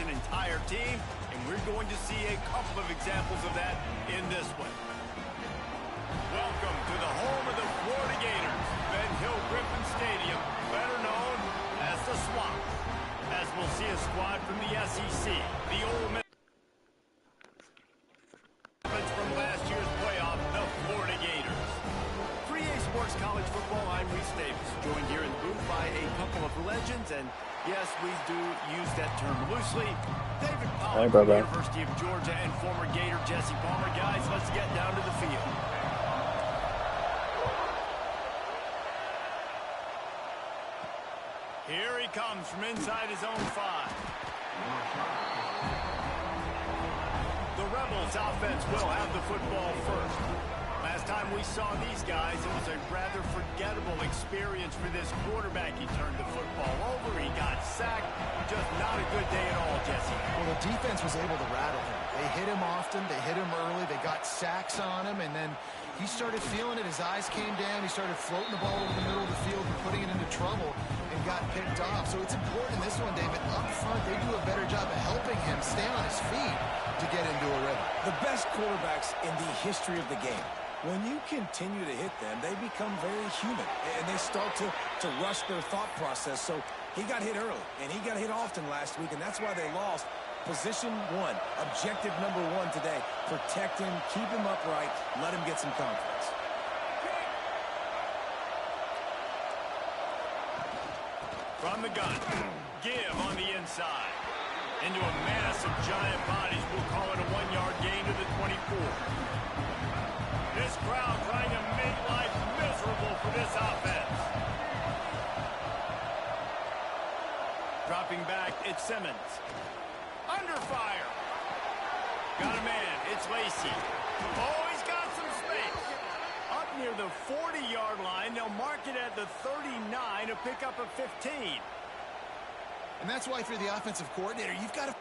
an entire team, and we're going to see a couple of examples of that in this one. Welcome to the home of the Florida Gators, Ben Hill Griffin Stadium, better known as the Swamp. As we'll see a squad from the SEC, the Ole Miss from last year's playoff, the Florida Gators. For EA Sports College Football, I'm Reese Davis, joined here in the booth by a couple of legends, and yes, we do use that term loosely. David Pollack from the University of Georgia and former Gator Jesse Palmer. Guys, let's get down to the field. Here he comes from inside his own 5. The Rebels offense will have the football first. Last time we saw these guys, it was a rather forgettable experience for this quarterback. He turned the football over, he got sacked. Just not a good day at all, Jesse. Well, the defense was able to rattle him. They hit him often, they hit him early, they got sacks on him, and then he started feeling it. His eyes came down, he started floating the ball over the middle of the field and putting it into trouble and got picked off. So it's important in this one, David. Up front, they do a better job of helping him stay on his feet to get into a rhythm. The best quarterbacks in the history of the game, when you continue to hit them, they become very human, and they start to rush their thought process. So he got hit early, and he got hit often last week, and that's why they lost. Position 1, objective number 1 today. Protect him, keep him upright, let him get some confidence. From the gun, give on the inside. Into a mass of giant bodies, we'll call it a 1-yard gain to the 24. This crowd trying to make life miserable for this offense. Dropping back, it's Simmons. Under fire. Got a man, it's Lacey. Oh, he's got some space. Up near the 40-yard line, they'll mark it at the 39 to pick up a 15. And that's why if you're the offensive coordinator, you've got to...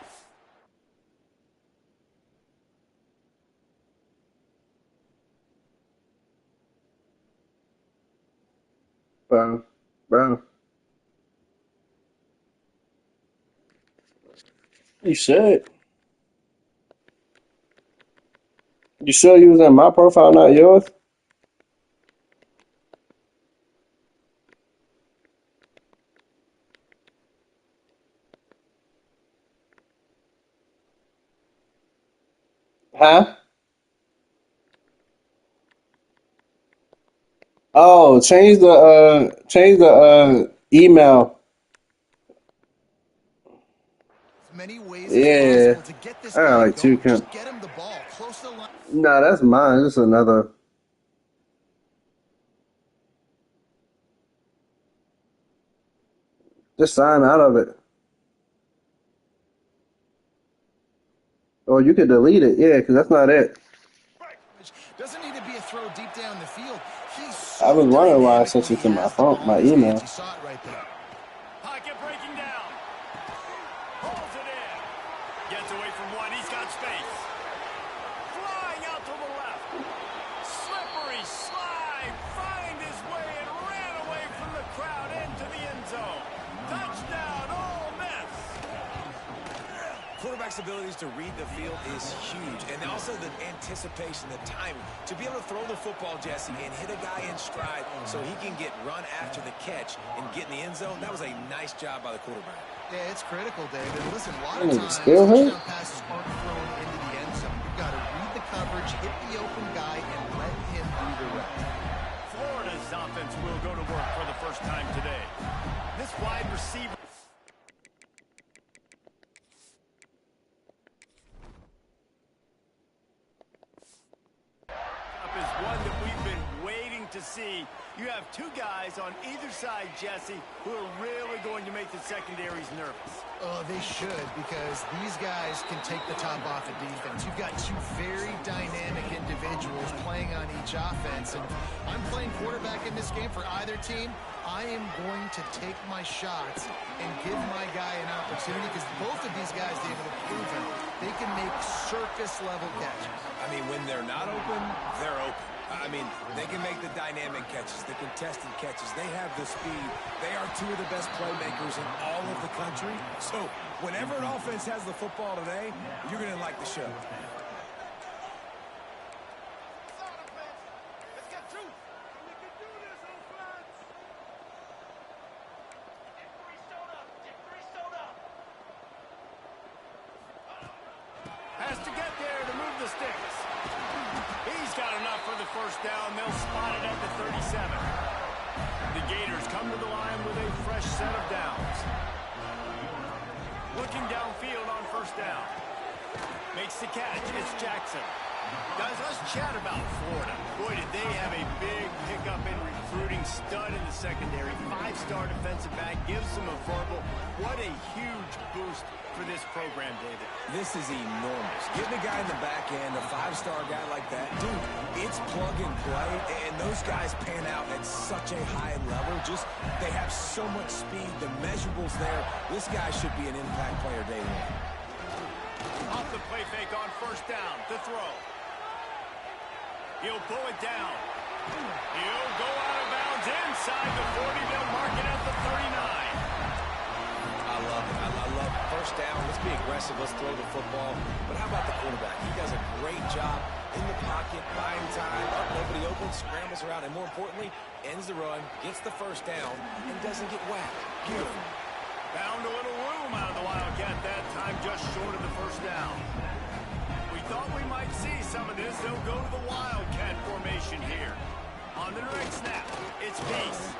Bro. You should. You sure you was in my profile, not yours? Huh? Oh, change the email. Many ways Yeah. to get this I got like 2 going. Just get him the ball close to the line. Nah, that's mine. This is another. Just sign out of it. Or you could delete it, yeah, because that's not it. Doesn't need to be a throw deep down the field. I was wondering why I sent you to my phone, my email. You saw it right there. Pocket breaking down. Pulls it in. Gets away from one. He's got space. Flying out to the left. Slippery slide. Find his way and ran away from the crowd into the end zone. Touchdown, Ole Miss. Quarterback's abilities to read the field is huge, and also the anticipation, the timing. To be able to throw the football, Jesse, and hit a guy in stride so he can get run after the catch and get in the end zone, that was a nice job by the quarterback. Yeah, it's critical, David. Listen, a lot of Nigga times still hurt? touchdown passes aren't thrown into the end zone. You've got to read the coverage, hit the open guy, and let him do the rest. Florida's offense will go to work for the first time today. This wide receiver is one that we've been waiting to see. You have 2 guys on either side, Jesse, who are really going to make the secondaries nervous. Oh, they should, because these guys can take the top off of defense. You've got 2 very dynamic individuals playing on each offense, and I'm playing quarterback in this game for either team. I am going to take my shots and give my guy an opportunity, because both of these guys, David, have proven they can make circus-level catches. I mean, when they're not open, they're open. I mean, they can make the dynamic catches, the contested catches. They have the speed. They are two of the best playmakers in all of the country. So whenever an offense has the football today, you're going to like the show. Has to get there to move the sticks. He's got enough for the first down. They'll spot it at the 37. The Gators come to the line with a fresh set of downs. Looking downfield on first down. Makes the catch. It's Jackson. Guys, let's chat about Florida. Boy, did they have a big pickup in recruiting. Stud in the secondary. 5-star defensive back. Gives them a verbal. What a huge boost for this program, David. This is enormous. Getting a guy in the back end, a 5-star guy like that, dude, it's plug and play, and those guys pan out at such a high level. Just, they have so much speed, the measurables there. This guy should be an impact player day one. Off the play fake on first down to throw. He'll pull it down. He'll go out of bounds inside the 40. They'll mark it at the 39. I love it. I love first down. Let's be aggressive. Let's throw the football. But how about the quarterback? He does a great job in the pocket, buying time, up, nobody open, scrambles around, and more importantly, ends the run, gets the first down, and doesn't get whacked. Beautiful. Found a little room out of the Wildcat that time, just short of the first down. We thought we might see some of this. They'll go to the Wildcat formation here. On the direct snap, it's Peace.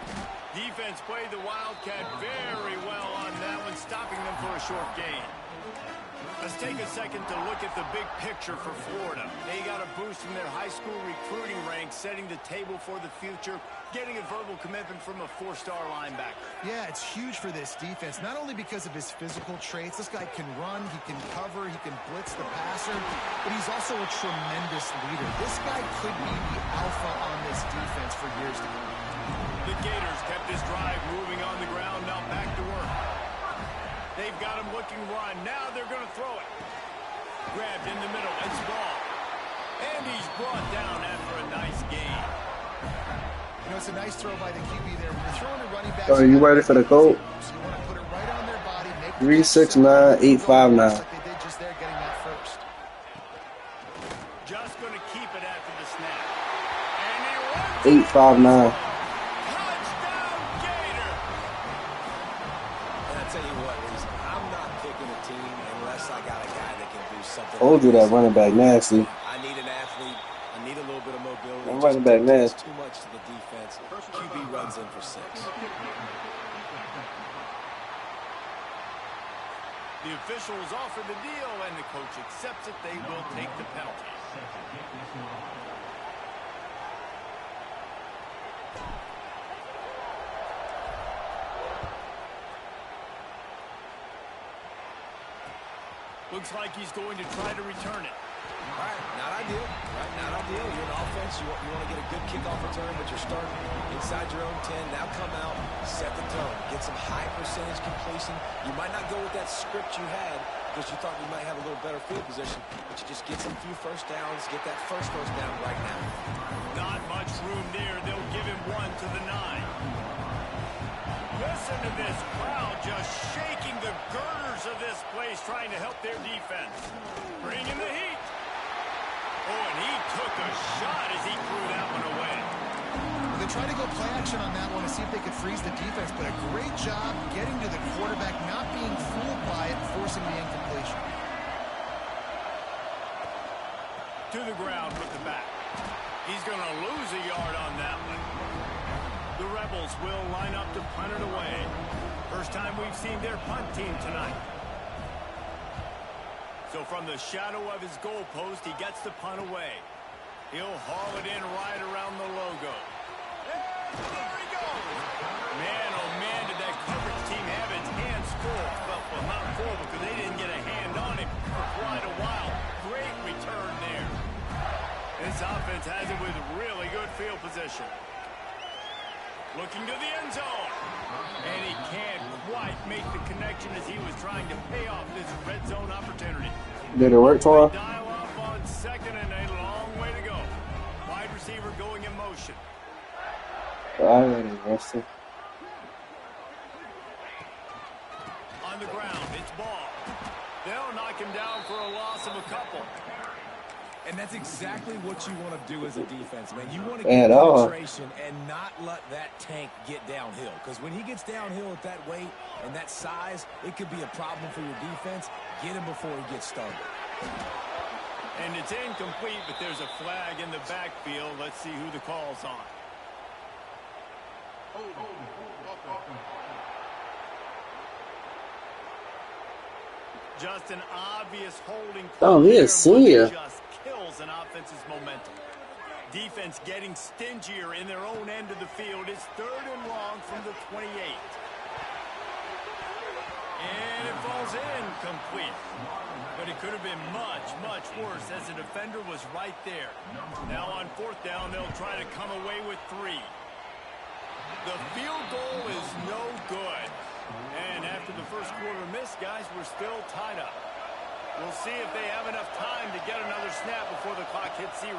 Defense played the Wildcat very well on that one, stopping them for a short gain. Let's take a second to look at the big picture for Florida. They got a boost from their high school recruiting ranks, setting the table for the future, getting a verbal commitment from a 4-star linebacker. Yeah, it's huge for this defense, not only because of his physical traits. This guy can run, he can cover, he can blitz the passer, but he's also a tremendous leader. This guy could be the alpha on this defense for years to come. The Gators kept this drive moving on the ground, now back to work. They've got him looking run. Now they're going to throw it. Grabbed in the middle. It's ball. And he's brought down after a nice gain. You know, it's a nice throw by the QB there. When you're throwing a running back... Oh, you ready for the code? So you want to put it right on their body. 369859. Like they did just there, getting that first. Just going to keep it after the snap. And he runs. 859. Told you that running back nasty. I need an athlete. I need a little bit of mobility. That running back nasty. Too much to the defense. QB runs in for 6. The officials offer the deal, and the coach accepts it. They will take the penalty. Looks like he's going to try to return it. All right, not ideal. Right, not ideal. You're an offense. You want to get a good kickoff return, but you're starting inside your own 10. Now come out, set the tone. Get some high percentage completion. You might not go with that script you had because you thought you might have a little better field position, but you just get some few first downs, get that first down right now. Not much room there. They'll give him 1 to the 9. Listen to this crowd just shaking the girders of this place, trying to help their defense. Bringing the heat. Oh, and he took a shot as he threw that one away. They tried to go play action on that one to see if they could freeze the defense, but a great job getting to the quarterback, not being fooled by it, forcing the incompletion. To the ground with the back. He's going to lose a yard on that one. The Rebels will line up to punt it away. First time we've seen their punt team tonight. So from the shadow of his goalpost, he gets the punt away. He'll haul it in right around the logo. And there he goes. Man, oh man, did that coverage team have its hands full. Well, not full because they didn't get a hand on him for quite a while. Great return there. This offense has it with really good field position. Looking to the end zone. And he can't quite make the connection as he was trying to pay off this red zone opportunity. Did it work, Tora? Dial off on second and a long way to go. Wide receiver goes Alright, Rusty. On the ground, it's ball. They'll knock him down for a loss of a couple. And that's exactly what you want to do as a defense, man. You want to get penetration and not let that tank get downhill. Because when he gets downhill at that weight and that size, it could be a problem for your defense. Get him before he gets started. And it's incomplete, but there's a flag in the backfield. Let's see who the call's on. Just an obvious holding. Oh, he is senior. Just kills an offense's momentum. Defense getting stingier in their own end of the field. It's 3rd and long from the 28. And it falls incomplete. But it could have been much, much worse as the defender was right there. Now on 4th down, they'll try to come away with 3. The field goal is no good. And after the first quarter miss, guys, we're still tied up. We'll see if they have enough time to get another snap before the clock hits 0.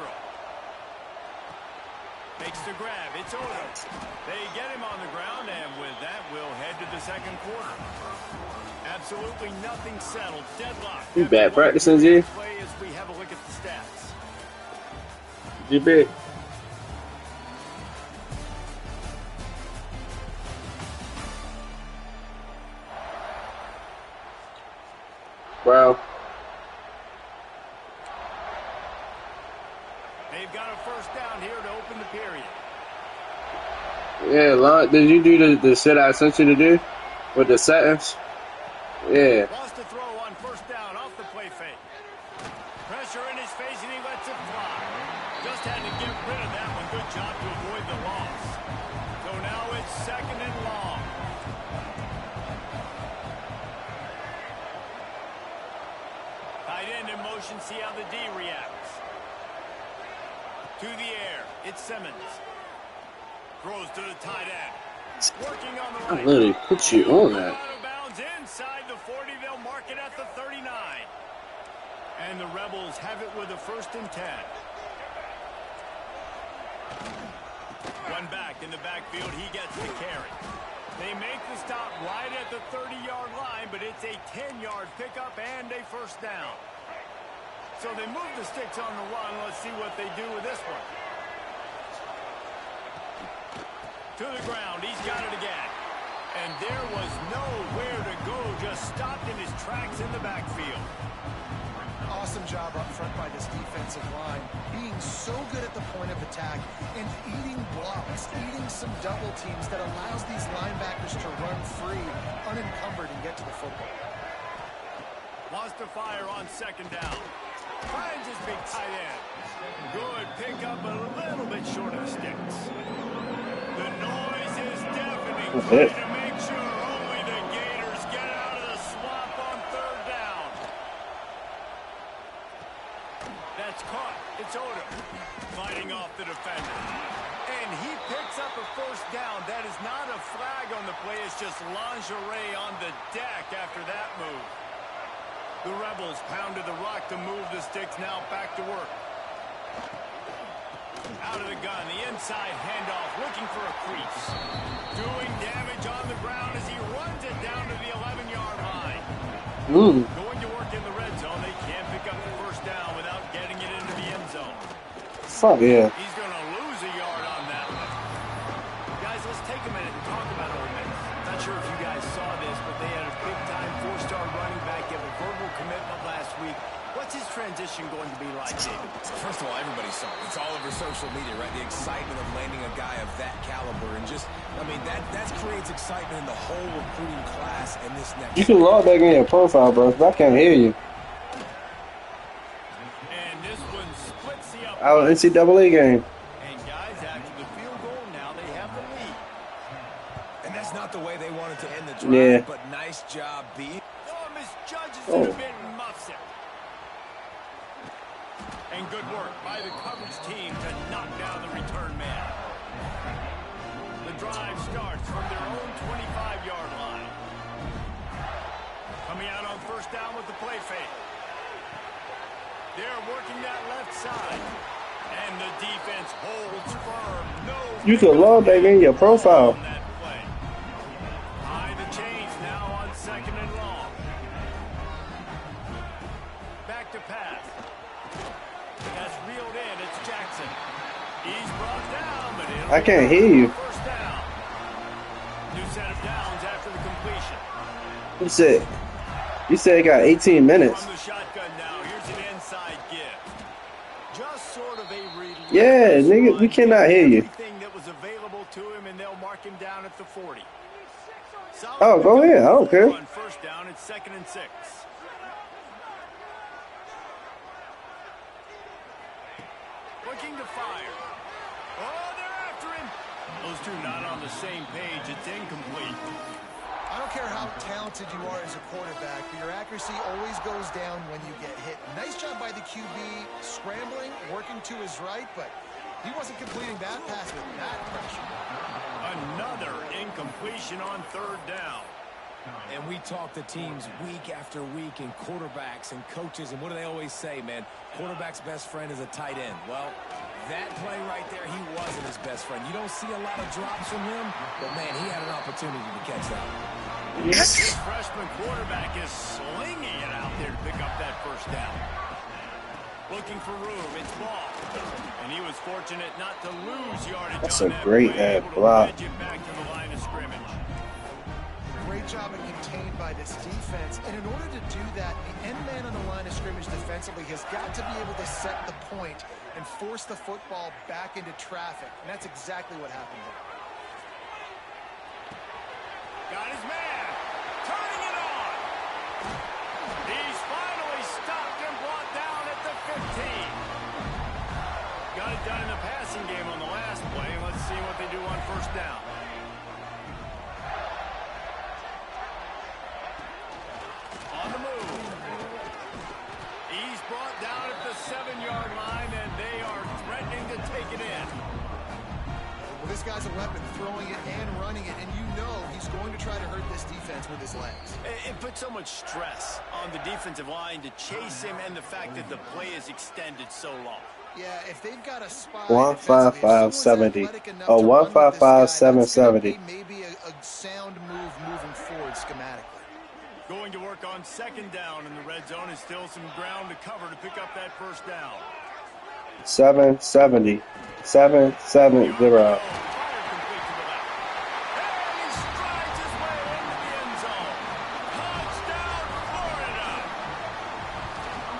Makes the grab. It's Odo. They get him on the ground, and with that, we'll head to the 2nd quarter. Absolutely nothing settled. Deadlock. You bad practicing, G? Play as we have a look at the stats. GB. Wow. They've got a 1st down here to open the period. Yeah, Lon, did you do the shit I sent you to do with the settings? Yeah. Lost a throw on 1st down off the play fake. Pressure in his face and he lets it fly. Just had to get rid of that one. Good job to avoid the loss. So now it's 2nd and long. Tight end in motion. See how the D reacts. To the air. It's Simmons. Throws to the tight end. Working on the right. I literally put you on that. Out of bounds inside the 40. They'll mark it at the 39. And the Rebels have it with a 1st and 10. One back in the backfield. He gets the carry. They make the stop right at the 30-yard line, but it's a 10-yard pickup and a 1st down. So they move the sticks on the run. Let's see what they do with this one. To the ground. He's got it again. And there was nowhere to go. Just stopped in his tracks in the backfield. Awesome job up front by this defensive line. Being so good at the point of attack and eating blocks, eating some double teams that allows these linebackers to run free, unencumbered, and get to the football. Wants to fire on 2nd down. Finds his big tight end. Good pickup, a little bit short of the sticks. The noise is deafening. Trying to make sure only the Gators get out of the swamp on 3rd down. That's caught. It's Odo fighting off the defender. And he picks up a 1st down. That is not a flag on the play. It's just lingerie on the deck after that move. The Rebels pounded the rock to move the sticks. Now back to work. Out of the gun, the inside handoff, looking for a crease. Doing damage on the ground as he runs it down to the 11-yard line. Going to work in the red zone. They can't pick up the 1st down without getting it into the end zone. Fuck yeah. He's going to lose a yard on that one. Guys, let's take a minute and talk about Ole Miss. Not sure if you guys saw this, but they had a big-time 4-star running back give a verbal commitment last week. What's his transition going to be like, David? First of all, everybody saw it. It's all over social media, right? The excitement of landing a guy of that caliber. And just, I mean, that creates excitement in the whole recruiting class in this next. You can log back in your profile, bro, but I can't hear you. And this one splits the up. Our NCAA game. And guys, after the field goal, now they have the lead. And that's not the way they wanted to end the drive, Yeah. but nice job, B. Oh, misjudges it a bit and muffs it. And good work by the coverage team to knock down the return man. The drive starts from their own 25-yard line. Coming out on 1st down with the play fake. They're working that left side. And the defense holds firm. No You could log that in your profile. on that play. Behind the chains now on 2nd and long. Back to pass. That's reeled in. It's Jackson. He's brought down, but I can't hear you. first down. New set of downs after the completion. You said it got 18 minutes. From the shotgun now, here's an inside give. Just sort of a relentless Yeah, nigga, we run. cannot hear you. Everything that was available to him, and they'll mark him down at the 40. Solid Oh, go pickup ahead. I don't care. on first down, it's 2nd and 6. Looking to fire. Oh, they're after him. Those two not on the same page. It's incomplete. I don't care how talented you are as a quarterback, but your accuracy always goes down when you get hit. Nice job by the QB scrambling, working to his right, but he wasn't completing that pass with that pressure. Another incompletion on 3rd down. And we talk to teams week after week, and quarterbacks and coaches, and what do they always say, man? Quarterback's best friend is a tight end. Well, that play right there, he wasn't his best friend. You don't see a lot of drops from him, but, man, he had an opportunity to catch that. This freshman quarterback is slinging it out there to pick up that first down. Looking for room. It's ball. And he was fortunate not to lose yardage. That's on a that great play, ad able to block. wedge it back to the line of scrimmage. Great job of contained by this defense. And in order to do that, the end man on the line of scrimmage defensively has got to be able to set the point and force the football back into traffic. And that's exactly what happened there. Got his man. Turning it on. He's finally stopped and brought down at the 15. Got it done in the passing game on the last play. Let's see what they do on first down. On the move. He's brought down at the 7-yard line, and they are threatening to take it in. Well, this guy's a weapon, throwing it and running it, and you know he's going to try to hurt this defense with his legs. It puts so much stress on the defensive line to chase him, and the fact that the play is extended so long. Yeah, if they've got a spy 155-70. Oh, 155-770. Maybe a sound move moving forward schematically. Going to work on 2nd down in the red zone is still some ground to cover to pick up that first down. 770. 770. Fire complete to the left. And he strides his way into the end zone. Touchdown, Florida.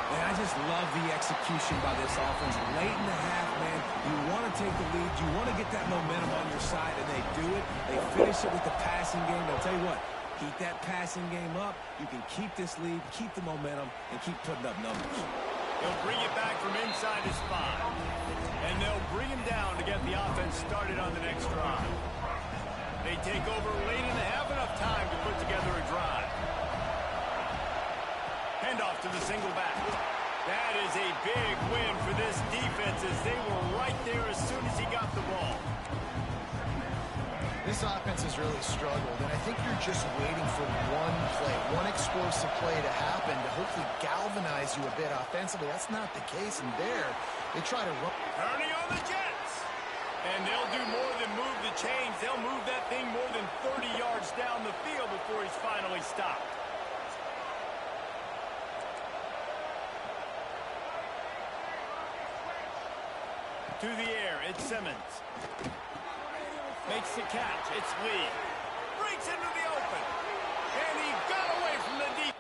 And I just love the execution by this offense. Late in the half, man, you want to take the lead. You want to get that momentum on your side, and they do it. They finish it with the passing game. I'll tell you what, keep that passing game up. You can keep this lead, keep the momentum, and keep putting up numbers. He'll bring it back from inside his 5. And they'll bring him down to get the offense started on the next drive. They take over late in the half, enough time to put together a drive. Handoff to the single back. That is a big win for this defense as they were right there as soon as he got the ball. This offense has really struggled, and I think you're just waiting for one play, one explosive play to happen to hopefully galvanize you a bit offensively. That's not the case, and there, they try to run. Turning on the Jets. And they'll do more than move the chains. They'll move that thing more than 30 yards down the field before he's finally stopped. To the air, it's Simmons. Makes the catch. It's Lee. Breaks into the open. And he got away from the deep.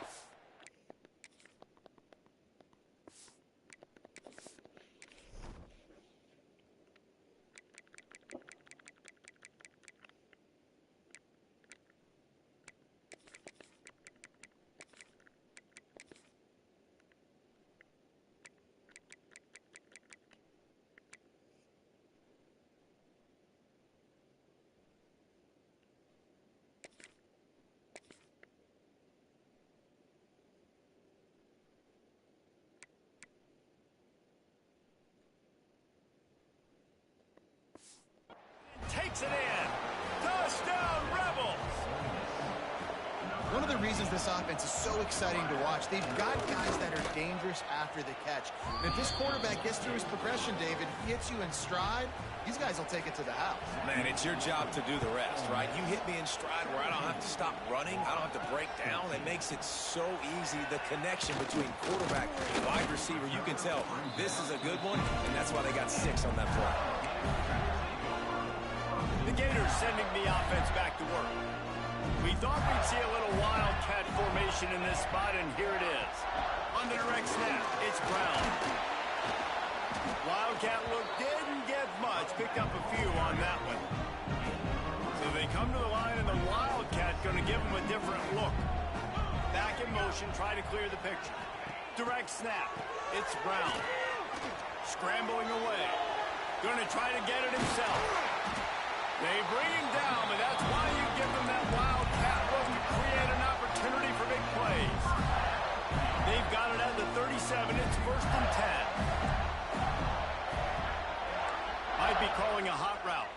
Takes it in. Touchdown, Rebels. One of the reasons this offense is so exciting to watch. They've got guys that are dangerous after the catch. And if this quarterback gets through his progression, David, he hits you in stride, these guys will take it to the house. Man, it's your job to do the rest, right? You hit me in stride where I don't have to stop running. I don't have to break down. It makes it so easy. The connection between quarterback and wide receiver, you can tell this is a good one, and that's why they got 6 on that play. The Gators sending the offense back to work. We thought we'd see a little wildcat formation in this spot, and here it is. On the direct snap, it's Brown. Wildcat look didn't get much. Picked up a few on that one. So they come to the line, and the Wildcat going to give them a different look. Back in motion, try to clear the picture. Direct snap. It's Brown. Scrambling away. Going to try to get it himself. They bring him down, but that's why you give them that Wildcat look to create an opportunity for big plays. They've got it at the 37. It's 1st and 10. Might be calling a hot route.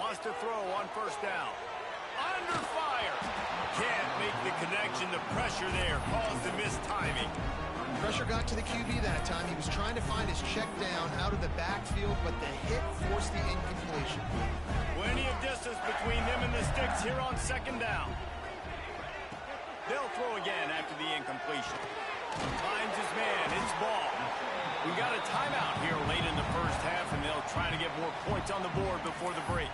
Wants to throw on 1st down. Under fire. Can't make the connection. The pressure there caused the missed timing. Pressure got to the QB that time. He was trying to find his check down out of the backfield, but the hit forced the incompletion. Plenty of distance between them and the sticks here on 2nd down. They'll throw again after the incompletion. Finds his man. It's ball. We got a timeout here late in the 1st half, and they'll try to get more points on the board before the break.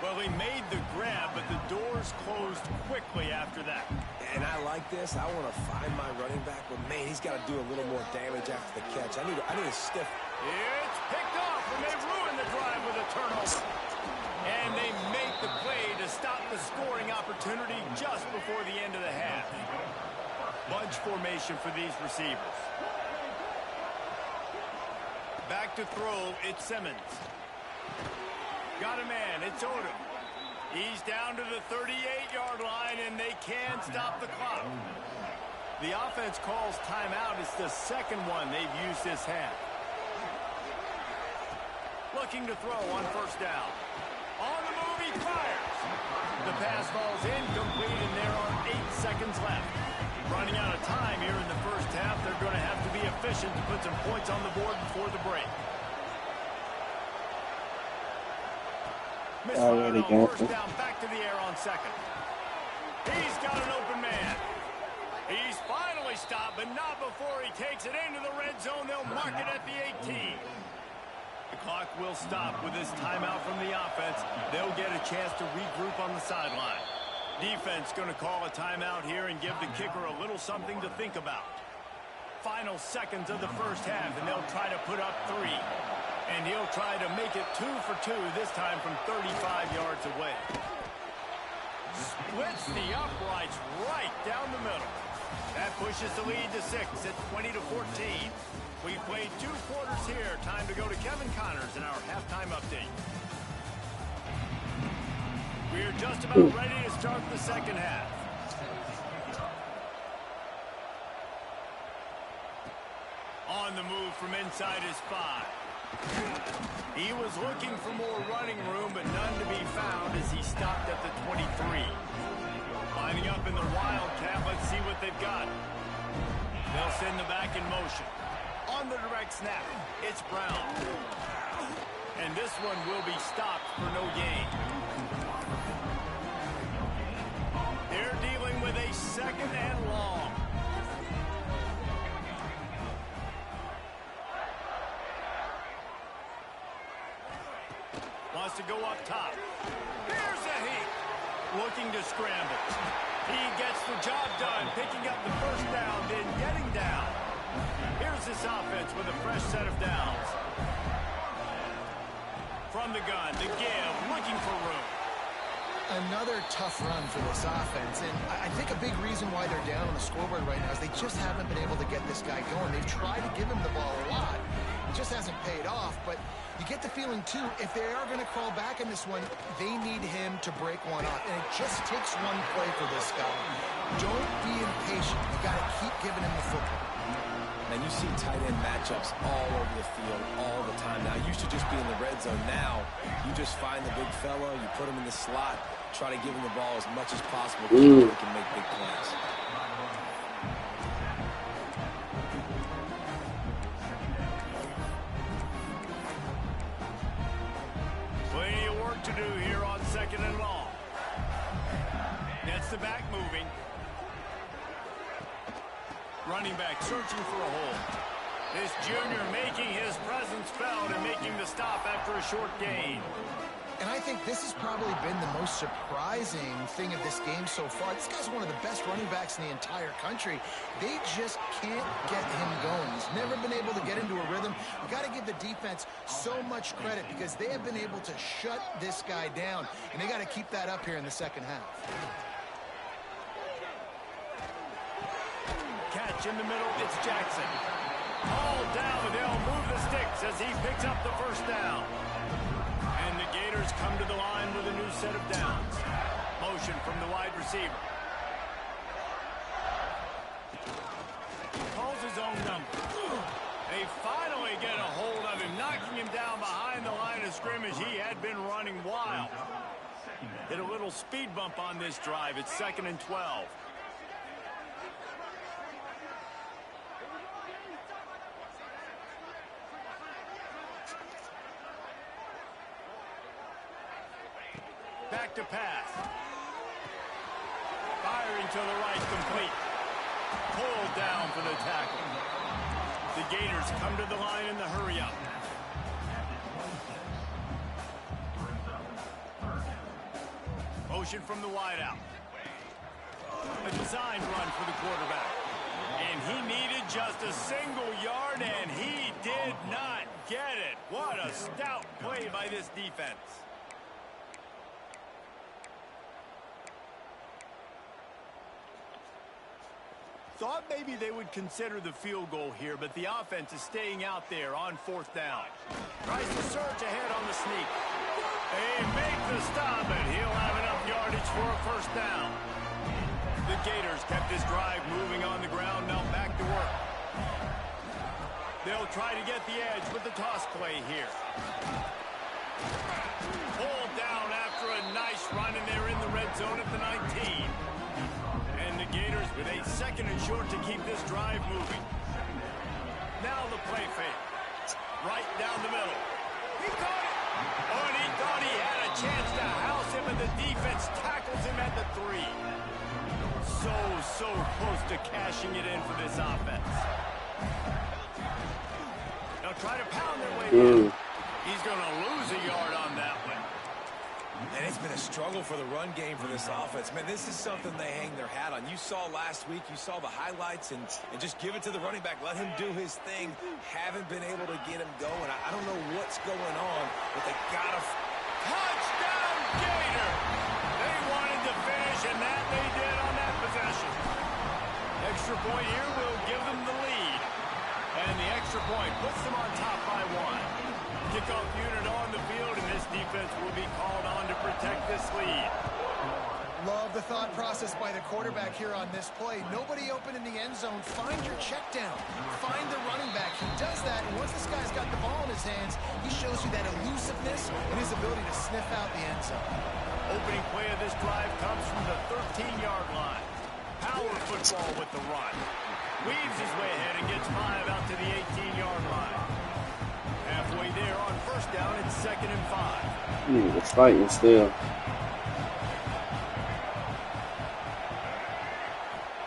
Well, he made the grab, but the doors closed quickly after that. And I like this. I want to find my running back, but, man, he's got to do a little more damage after the catch. I need a stiff. It's picked off, and they ruin the drive with a turnover. And they make the play to stop the scoring opportunity just before the end of the half. Bunch formation for these receivers. Back to throw, it's Simmons. Got a man, it's Odom. He's down to the 38-yard line, and they can't stop the clock. The offense calls timeout. It's the 2nd one they've used this half. Looking to throw on 1st down. On the move, he fires. The pass falls incomplete, and there are 8 seconds left. Running out of time here in the 1st half. They're going to have to be efficient to put some points on the board before the break. Already on got 1st down, back to the air on 2nd. He's got an open man. He's finally stopped, but not before he takes it into the red zone. They'll mark it at the 18. The clock will stop with this timeout from the offense. They'll get a chance to regroup on the sideline. Defense going to call a timeout here and give the kicker a little something to think about. Final seconds of the 1st half, and they'll try to put up 3. And he'll try to make it 2 for 2, this time from 35 yards away. Splits the uprights right down the middle. That pushes the lead to 6 at 20-14. We've played 2 quarters here. Time to go to Kevin Connors in our halftime update. We're just about ready to start the 2nd half. On the move from inside his 5. He was looking for more running room, but none to be found as he stopped at the 23. Lining up in the Wildcat, let's see what they've got. They'll send the back in motion. On the direct snap, it's Brown. And this one will be stopped for no gain. They're dealing with a 2nd and long. Wants to go up top. Here's a heat. Looking to scramble. He gets the job done, picking up the 1st down, then getting down. Here's this offense with a fresh set of downs. From the gun, the give, looking for room. Another tough run for this offense, and I think a big reason why they're down on the scoreboard right now is they just haven't been able to get this guy going. They've tried to give him the ball a lot. It just hasn't paid off, but you get the feeling, too, if they are going to crawl back in this one, they need him to break one off, and it just takes one play for this guy. Don't be impatient. You got to keep giving him the football. Now, And you see tight end matchups all over the field all the time. Now, it used to just be in the red zone. Now, you just find the big fella, you put him in the slot, try to give him the ball as much as possible so he can make big plays. Plenty of work to do here on 2nd and long. Gets the back moving. Running back searching for a hole. This junior making his presence felt and making the stop after a short gain. And I think this has probably been the most surprising thing of this game so far. This guy's one of the best running backs in the entire country. They just can't get him going. He's never been able to get into a rhythm. You got to give the defense so much credit because they have been able to shut this guy down. And they got to keep that up here in the second half. Catch in the middle, it's Jackson. All down, but they'll move the sticks as he picks up the first down. And the Gators come to the line with a new set of downs. Motion from the wide receiver. Calls his own number. They finally get a hold of him, knocking him down behind the line of scrimmage. He had been running wild. Hit a little speed bump on this drive. It's 2nd and 12. Back to pass. Firing to the right, complete. Pulled down for the tackle. The Gators come to the line in the hurry-up. Motion from the wideout. A designed run for the quarterback. And he needed just a single yard, and he did not get it. What a stout play by this defense. Thought maybe they would consider the field goal here, but the offense is staying out there on 4th down. Tries to surge ahead on the sneak. They make the stop, and he'll have enough yardage for a first down. The Gators kept this drive moving on the ground, now back to work. They'll try to get the edge with the toss play here. Pulled down after a nice run, and they're in the red zone at the 19. And the Gators with a 2nd and short to keep this drive moving. Now the play fake. Right down the middle. He caught it. Oh, and he thought he had a chance to house him, and the defense tackles him at the 3. So close to cashing it in for this offense. They'll try to pound their way in. He's going to lose a yard on that one. And it's been a struggle for the run game for this offense. Man, this is something they hang their hat on. You saw last week, you saw the highlights, and just give it to the running back. Let him do his thing. Haven't been able to get him going. I don't know what's going on, but they got to... Touchdown, Gator! They wanted to finish, and that they did on that possession. Extra point here will give them the lead. And the extra point puts them on top by 1. Kickoff unit on the field, and this defense will be called on to protect this lead. Love the thought process by the quarterback here on this play. Nobody open in the end zone. Find your check down. Find the running back. He does that, and once this guy's got the ball in his hands, he shows you that elusiveness and his ability to sniff out the end zone. Opening play of this drive comes from the 13-yard line. Power football with the run. Weaves his way ahead and gets 5 out to the 18-yard line. Halfway there on first down, it's 2nd and 5. It's fighting still.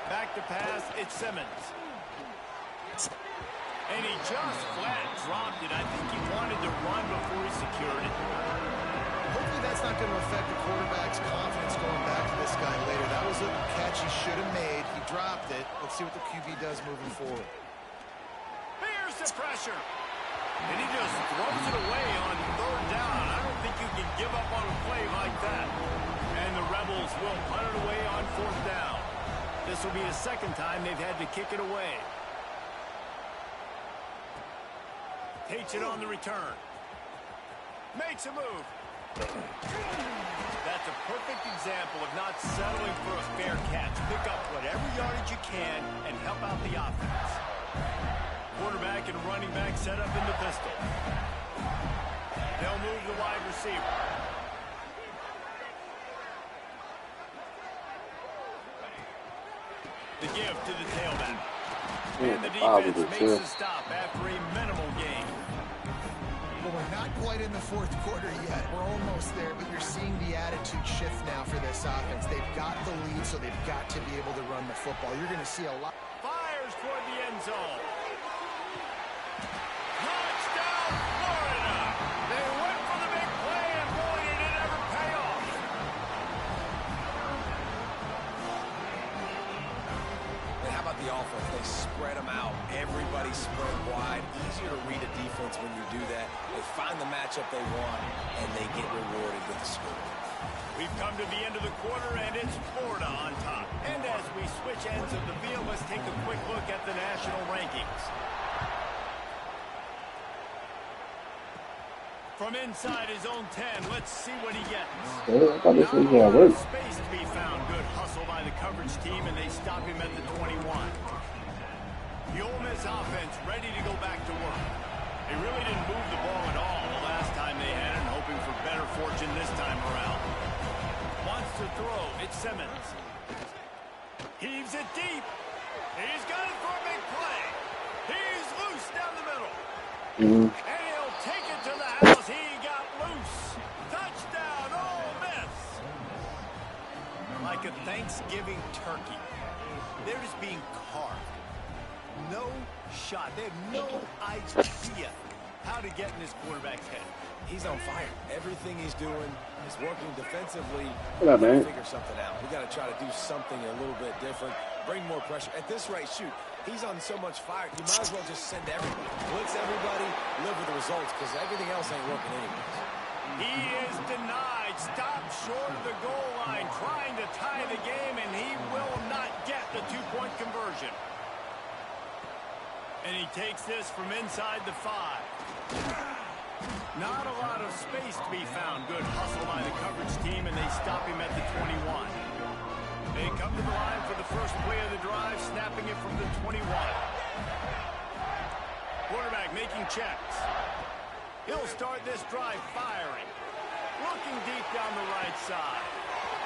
Back to pass, it's Simmons. And he just flat dropped it. I think he wanted to run before he secured it. Hopefully that's not going to affect the quarterback's confidence going back to this guy later. That was a catch he should have made. He dropped it. Let's see what the QB does moving forward. Here's the pressure. And he just throws it away on 3rd down. I don't think you can give up on a play like that. And the Rebels will punt it away on 4th down. This will be the 2nd time they've had to kick it away. Takes it on the return. Makes a move. That's a perfect example of not settling for a fair catch. Pick up whatever yardage you can and help out the offense. quarterback and running back set up in the pistol. They'll move the wide receiver. The give to the tailback. And the defense makes a stop after a minimal gain. Well, we're not quite in the fourth quarter yet. We're almost there, but you're seeing the attitude shift now for this offense. They've got the lead, so they've got to be able to run the football. You're going to see a lot. Fires toward the end zone. Touchdown, Florida! They went for the big play, and boy, did it ever pay off. And how about the offense? They spread them out. Everybody spread wide. Easier to read a defense when you do that. They find the matchup they want, and they get rewarded with the score. We've come to the end of the quarter, and it's Florida on top. And as we switch ends of the field, let's take a quick look at the national rankings. From inside his own 10, let's see what he gets. I thought this was gonna work. Space to be found. Good hustle by the coverage team, and they stop him at the 21. The Ole Miss offense ready to go back to work. They really didn't move the ball at all the last time they had it, hoping for better fortune this time around. Wants to throw. It's Simmons. Heaves it deep. He's got it for a big play. He's loose down the middle. And he'll take it to the house. He got loose. Touchdown, Ole Miss. Like a Thanksgiving turkey. They're just being carved. No shot. They have no idea how to get in this quarterback's head. He's on fire. Everything he's doing is working defensively. What up, man? Figure something out. We got to try to do something a little bit different. Bring more pressure. At this rate, shoot, he's on so much fire. You might as well just send everybody. Blitz everybody, live with the results, because everything else ain't working anyways. He is denied. Stopped short of the goal line, trying to tie the game, and he will not get the two-point conversion. And he takes this from inside the 5. Not a lot of space to be found. Good hustle by the coverage team, and they stop him at the 21. They come to the line for the first play of the drive, snapping it from the 21. Quarterback making checks. He'll start this drive firing. Looking deep down the right side.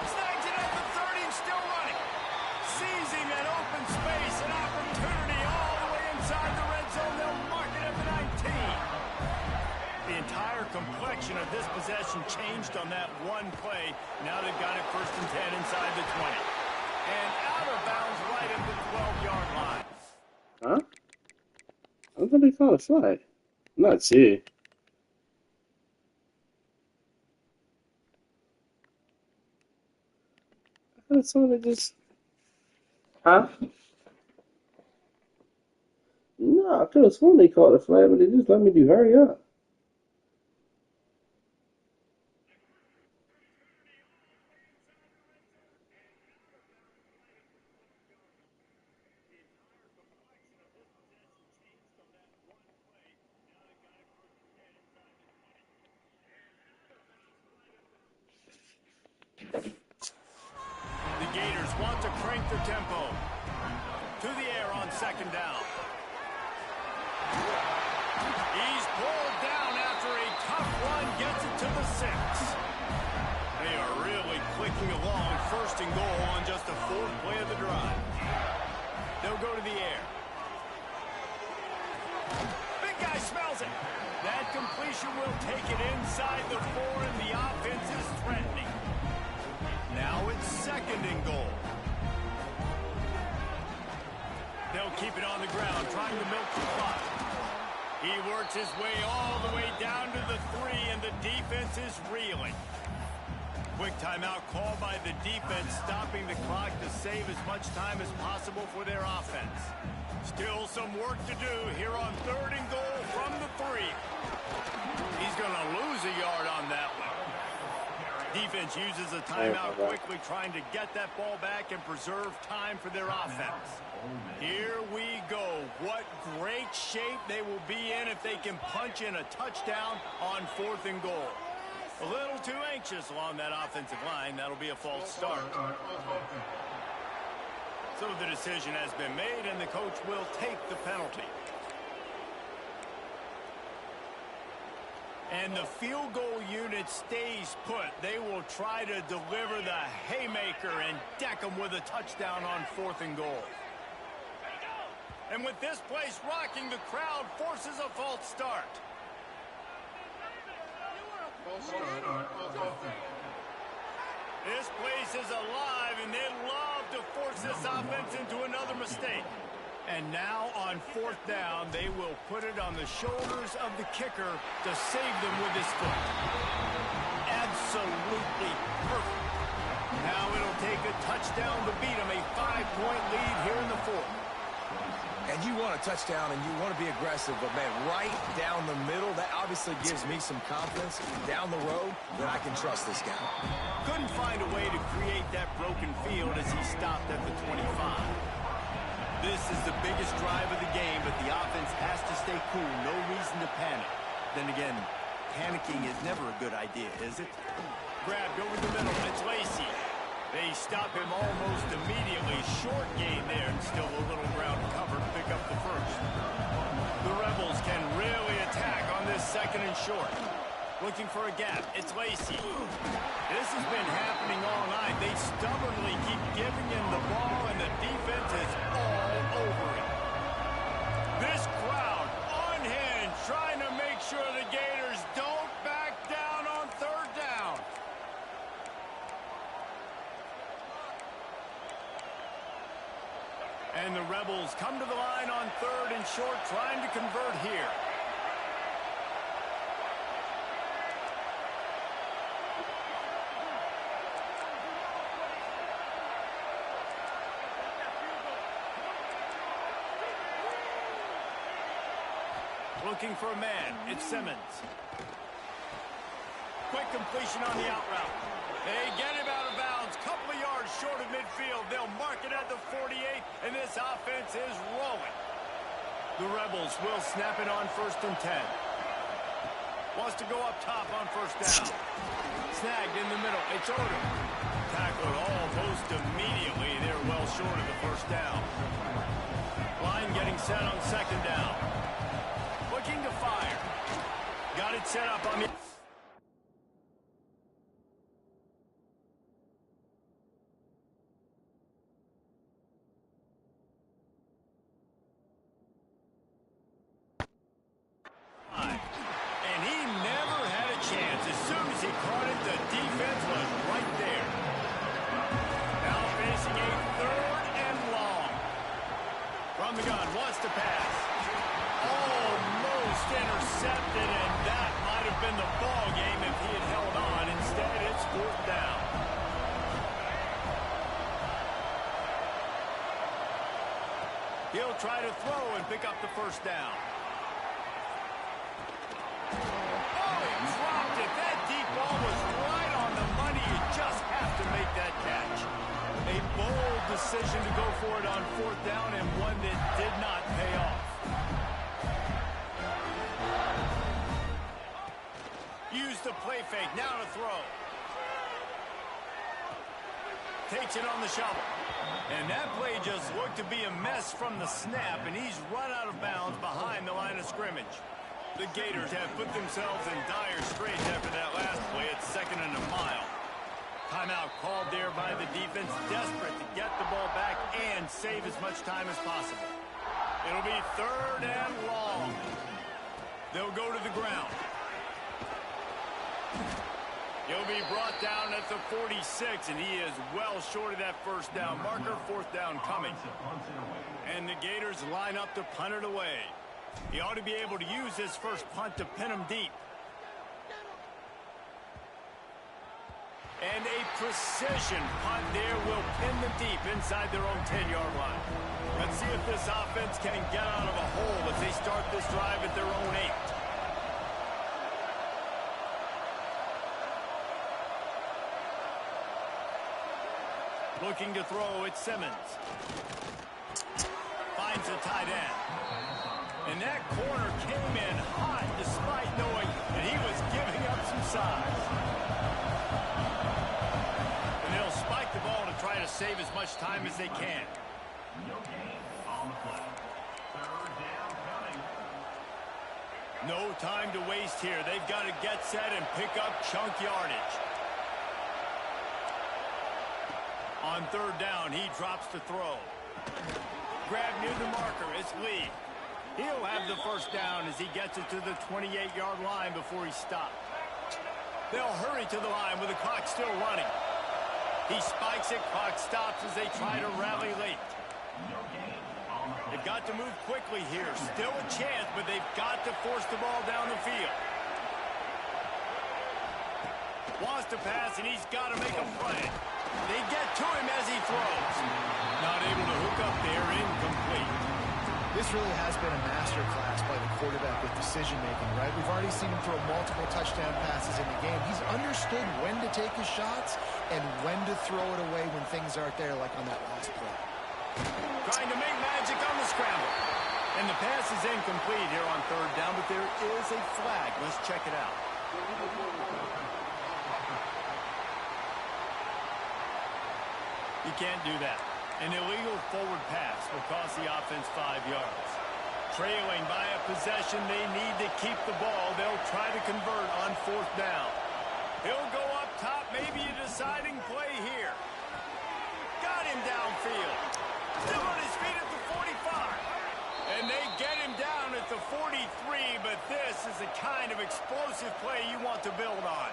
Snags it at the 30 and still running. Seizing an open space, an opportunity all the way inside the red zone. They'll mark it at the 19. The entire complexion of this possession changed on that one play. Now they've got it 1st and 10 inside the 20. And out of bounds right at the 12-yard line. Huh? I thought they called a flag. I'm not serious. I thought I saw they just... Huh? No, I could have sworn they called a flag, but they just let me do hurry up. The Gators want to crank the tempo. To the air on 2nd down. He's pulled down after a tough run, gets it to the 6. They are really clicking along. 1st and goal on just the 4th play of the drive. They'll go to the air. Big guy smells it. That completion will take it inside the 4, and the offense is threatening. Now it's 2nd and goal. They'll keep it on the ground, trying to milk the clock. He works his way all the way down to the 3, and the defense is reeling. Quick timeout called by the defense, stopping the clock to save as much time as possible for their offense. Still some work to do here on 3rd and goal from the 3. He's going to lose a yard on that one. Defense uses a timeout quickly, trying to get that ball back and preserve time for their offense. Here we go. What great shape they will be in if they can punch in a touchdown on 4th and goal. A little too anxious along that offensive line. That'll be a false start. So the decision has been made, and the coach will take the penalty. And the field goal unit stays put. They will try to deliver the haymaker and deck them with a touchdown on 4th and goal. And with this place rocking, the crowd forces a false start. This place is alive, and they love to force this offense into another mistake. And now on 4th down, they will put it on the shoulders of the kicker to save them with his foot. Absolutely perfect. Now it'll take a touchdown to beat them, a 5-point lead here in the 4th. And you want a touchdown and you want to be aggressive, but, man, right down the middle, that obviously gives me some confidence down the road that I can trust this guy. Couldn't find a way to create that broken field as he stopped at the 25. This is the biggest drive of the game, but the offense has to stay cool. No reason to panic. Then again, panicking is never a good idea, is it? Grabbed over the middle. It's Lacey. They stop him almost immediately. Short gain there, and still a little ground cover to pick up the first. The Rebels can really attack on this 2nd and short. Looking for a gap. It's Lacey. This has been happening all night. They stubbornly keep giving him the ball, and the defense is all over it. This crowd unhinged, trying to make sure the Gators don't back down on 3rd down. And the Rebels come to the line on 3rd and short, trying to convert here. Looking for a man. It's Simmons. Quick completion on the out route. They get him out of bounds. Couple of yards short of midfield. They'll mark it at the 48, and this offense is rolling. The Rebels will snap it on 1st and 10. Wants to go up top on 1st down. Snagged in the middle. It's Odom. Tackled almost immediately. They're well short of the 1st down. Line getting set on 2nd down. Looking to fire. Got it set up on the... And he never had a chance. As soon as he caught it, the defense was right there. Now facing a 3rd and long. From the gun, wants to pass. Almost intercepted, and that might have been the ball game if he had held on. Instead, it's 4th down. He'll try to throw and pick up the 1st down. Oh, he dropped it. That deep ball was right on the money. You just have to make that catch. A bold decision to go for it on 4th down, and one that did not pay off. Use the play fake. Now to throw. Takes it on the shovel. And that play just looked to be a mess from the snap, and he's run out of bounds behind the line of scrimmage. The Gators have put themselves in dire straits after that last play. It's 2nd and a mile. Timeout called there by the defense, desperate to get the ball back and save as much time as possible. It'll be 3rd and long. They'll go to the ground. He'll be brought down at the 46, and he is well short of that 1st down marker. 4th down coming. And the Gators line up to punt it away. He ought to be able to use his first punt to pin him deep. And a precision punt there will pin them deep inside their own 10-yard line. Let's see if this offense can get out of a hole as they start this drive at their own 8. Looking to throw, it's Simmons. Finds a tight end. And that corner came in hot despite knowing that he was giving up some size. And they'll spike the ball to try to save as much time as they can. No time to waste here. They've got to get set and pick up chunk yardage. On third down, he drops the throw. Grab near the marker. It's Lee. He'll have the first down as he gets it to the 28-yard line before he stopped. They'll hurry to the line with the clock still running. He spikes it. Clock stops as they try to rally late. They've got to move quickly here. Still a chance, but they've got to force the ball down the field. Wants to pass, and he's got to make a play. They get to him as he throws. Not able to hook up there. Incomplete. This really has been a masterclass by the quarterback with decision-making, right? We've already seen him throw multiple touchdown passes in the game. He's understood when to take his shots and when to throw it away when things aren't there, like on that last play. Trying to make magic on the scramble. And the pass is incomplete here on third down, but there is a flag. Let's check it out. You can't do that. An illegal forward pass will cost the offense 5 yards. Trailing by a possession, they need to keep the ball. They'll try to convert on fourth down. He'll go up top, maybe a deciding play here. Got him downfield. Still on his feet at the 45. And they get him down at the 43, but this is the kind of explosive play you want to build on.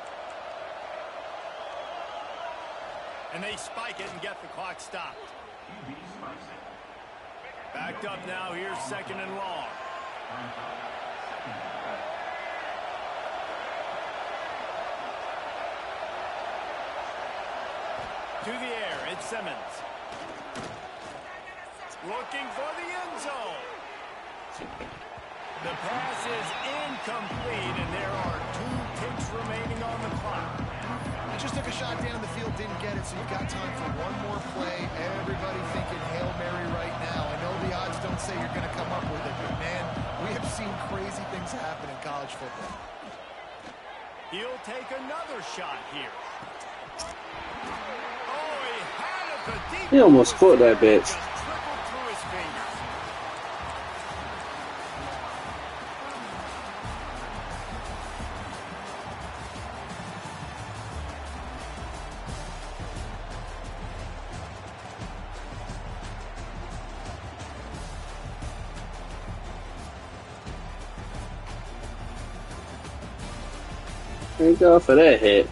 And they spike it and get the clock stopped. Backed up now. Here's second and long. To the air. It's Simmons. Looking for the end zone. The pass is incomplete, and there are 2 ticks remaining on the clock. He just took a shot down the field, didn't get it, so you've got time for one more play. Everybody thinking Hail Mary right now. I know the odds don't say you're going to come up with it, but, man, we have seen crazy things happen in college football. He'll take another shot here. Oh, he had it, but deep. He almost caught that bitch. Just trickled through his fingers. Thank God for that hit.